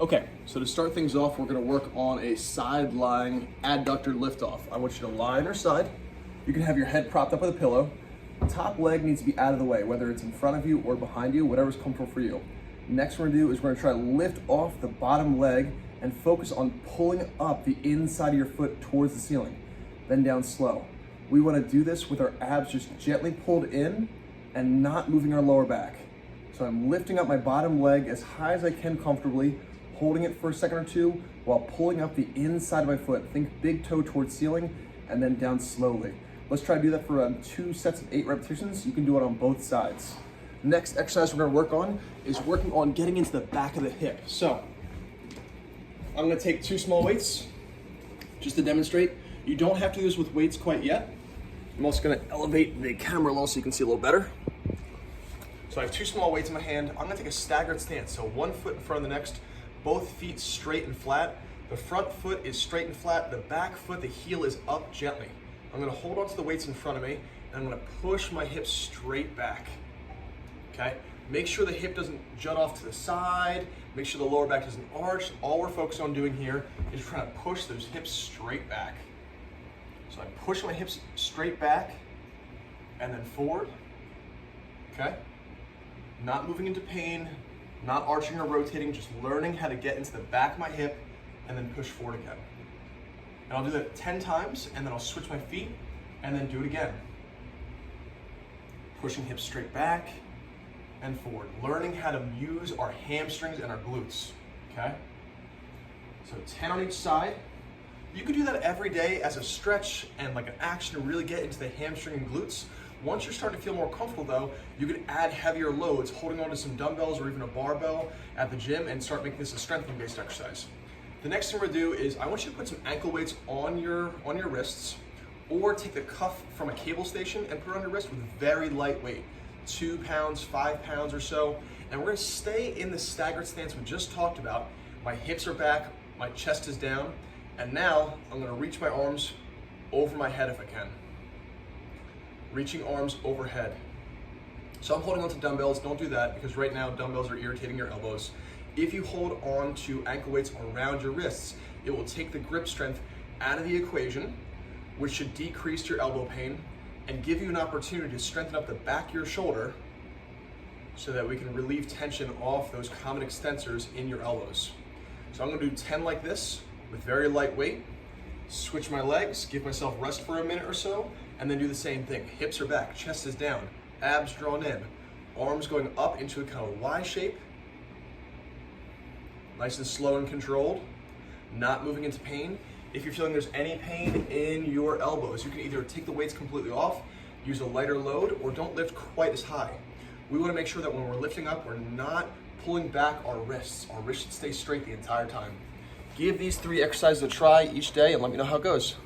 Okay, so to start things off, we're gonna work on a side lying adductor liftoff. I want you to lie on your side. You can have your head propped up with a pillow. Top leg needs to be out of the way, whether it's in front of you or behind you, whatever's comfortable for you. Next we're gonna do is we're gonna try to lift off the bottom leg and focus on pulling up the inside of your foot towards the ceiling, then down slow. We wanna do this with our abs just gently pulled in and not moving our lower back. So I'm lifting up my bottom leg as high as I can comfortably, holding it for a second or two while pulling up the inside of my foot. Think big toe towards ceiling and then down slowly. Let's try to do that for 2 sets of 8 repetitions. You can do it on both sides. Next exercise we're gonna work on is working on getting into the back of the hip. So I'm gonna take 2 small weights just to demonstrate. You don't have to do this with weights quite yet. I'm also gonna elevate the camera a little so you can see a little better. So I have 2 small weights in my hand. I'm gonna take a staggered stance. So 1 foot in front of the next, both feet straight and flat. The front foot is straight and flat. The back foot, the heel is up gently. I'm gonna hold onto the weights in front of me and I'm gonna push my hips straight back, okay? Make sure the hip doesn't jut off to the side. Make sure the lower back doesn't arch. All we're focused on doing here is trying to push those hips straight back. So I push my hips straight back and then forward, okay? Not moving into pain, not arching or rotating, just learning how to get into the back of my hip and then push forward again. And I'll do that 10 times and then I'll switch my feet and then do it again. Pushing hips straight back and forward. Learning how to use our hamstrings and our glutes, okay? So 10 on each side. You can do that every day as a stretch and like an action to really get into the hamstring and glutes. Once you're starting to feel more comfortable though, you can add heavier loads, holding on to some dumbbells or even a barbell at the gym and start making this a strengthening based exercise. The next thing we're gonna do is I want you to put some ankle weights on your wrists or take the cuff from a cable station and put it on your wrist with very light weight, 2 pounds, 5 pounds or so. And we're gonna stay in the staggered stance we just talked about. My hips are back, my chest is down, and now I'm gonna reach my arms over my head if I can. Reaching arms overhead. So I'm holding on to dumbbells. Don't do that because right now dumbbells are irritating your elbows. If you hold on to ankle weights around your wrists, it will take the grip strength out of the equation, which should decrease your elbow pain and give you an opportunity to strengthen up the back of your shoulder so that we can relieve tension off those common extensors in your elbows. So I'm gonna do 10 like this with very light weight. Switch my legs, give myself rest for a minute or so, and then do the same thing. Hips are back, chest is down, abs drawn in, arms going up into a kind of Y shape. Nice and slow and controlled, not moving into pain. If you're feeling there's any pain in your elbows, you can either take the weights completely off, use a lighter load, or don't lift quite as high. We wanna make sure that when we're lifting up, we're not pulling back our wrists. Our wrists should stay straight the entire time. Give these 3 exercises a try each day and let me know how it goes.